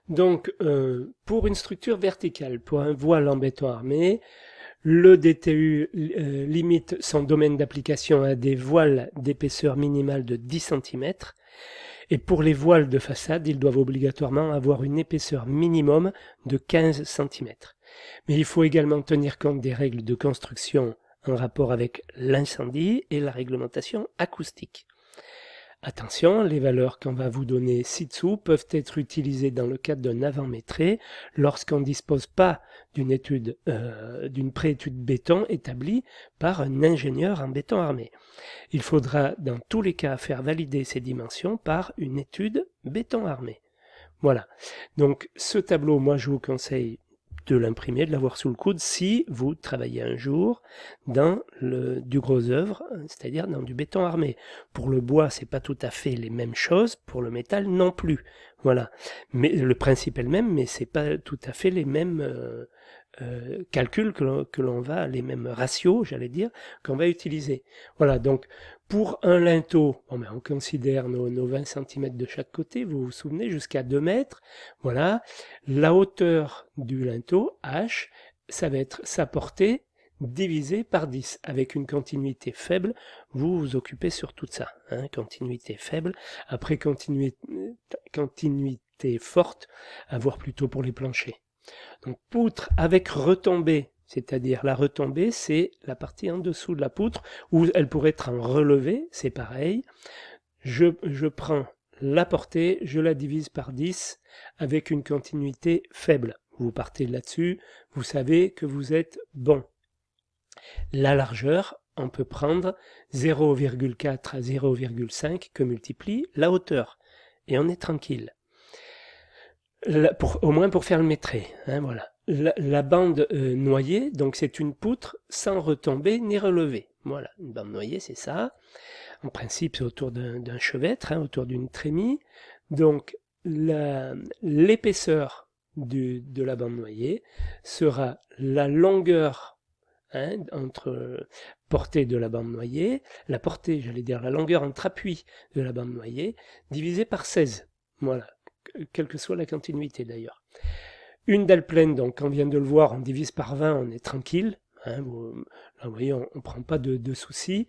Donc, pour une structure verticale, pour un voile en béton armé, le DTU limite son domaine d'application à des voiles d'épaisseur minimale de 10 cm. Et pour les voiles de façade, ils doivent obligatoirement avoir une épaisseur minimum de 15 cm. Mais il faut également tenir compte des règles de construction en rapport avec l'incendie et la réglementation acoustique. Attention, les valeurs qu'on va vous donner ci-dessous peuvent être utilisées dans le cadre d'un avant-métré lorsqu'on ne dispose pas d'une préétude béton établie par un ingénieur en béton armé. Il faudra dans tous les cas faire valider ces dimensions par une étude béton armé. Voilà. Donc ce tableau, moi je vous conseille de l'imprimer, de l'avoir sous le coude si vous travaillez un jour dans du gros œuvre, c'est-à-dire dans du béton armé. Pour le bois, c'est pas tout à fait les mêmes choses, pour le métal non plus. Voilà. Mais le principe est le même, mais c'est pas tout à fait les mêmes calculs que l'on va, les mêmes ratios, j'allais dire, qu'on va utiliser. Voilà, donc pour un linteau, on considère nos 20 cm de chaque côté, vous vous souvenez, jusqu'à 2 mètres. Voilà, la hauteur du linteau, H, ça va être sa portée divisé par 10, avec une continuité faible. Vous vous occupez sur tout ça, hein, continuité faible. Après, continuité forte, à voir plutôt pour les planchers. Donc poutre avec retombée, c'est-à-dire la retombée, c'est la partie en dessous de la poutre, où elle pourrait être en relevé, c'est pareil. Je prends la portée, je la divise par 10 avec une continuité faible. Vous partez là-dessus, vous savez que vous êtes bon. La largeur, on peut prendre 0,4 à 0,5 que multiplie la hauteur. Et on est tranquille. Au moins pour faire le métré. Hein, voilà. La bande noyée, donc c'est une poutre sans retomber ni relever. Voilà, une bande noyée, c'est ça. En principe, c'est autour d'un chevêtre, hein, autour d'une trémie. Donc, l'épaisseur de la bande noyée sera la longueur, hein, entre portée de la bande noyée, la portée, j'allais dire la longueur entre appuis de la bande noyée, divisée par 16. Voilà, quelle que soit la continuité d'ailleurs. Une dalle pleine, donc on vient de le voir, on divise par 20, on est tranquille. Hein, là, vous voyez, on ne prend pas de soucis.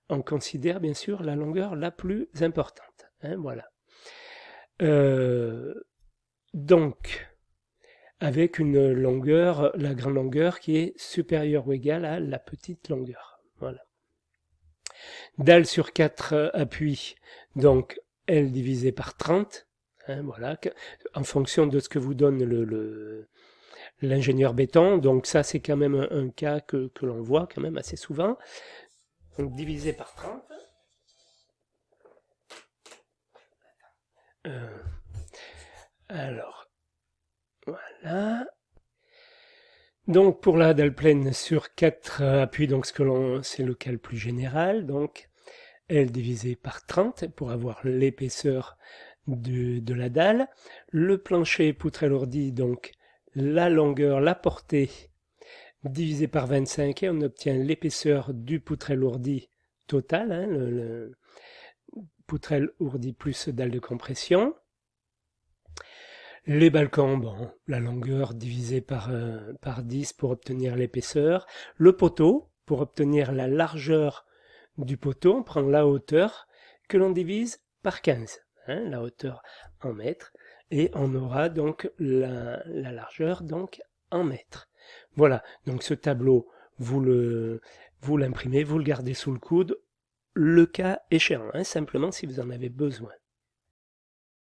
On considère bien sûr la longueur la plus importante. Hein, voilà. Donc, avec une longueur, la grande longueur qui est supérieure ou égale à la petite longueur. Voilà. Dalle sur 4 appuis, donc L divisé par 30. Hein, voilà, en fonction de ce que vous donne l'ingénieur béton. Donc ça, c'est quand même un cas que l'on voit quand même assez souvent. Donc divisé par 30. Alors, voilà. Donc pour la dalle pleine sur 4 appuis, donc c'est le cas le plus général. Donc L divisé par 30 pour avoir l'épaisseur de la dalle. Le plancher poutre alourdie, donc la longueur, la portée divisé par 25 et on obtient l'épaisseur du poutrelle ourdi total, hein, le poutrelle ourdi plus dalle de compression. Les balcons, bon, la longueur divisée par 10 pour obtenir l'épaisseur. Le poteau, pour obtenir la largeur du poteau, on prend la hauteur que l'on divise par 15, hein, la hauteur en mètres, et on aura donc la largeur donc en mètres. Voilà, donc ce tableau, vous l'imprimez, vous le gardez sous le coude, le cas échéant, hein, simplement si vous en avez besoin.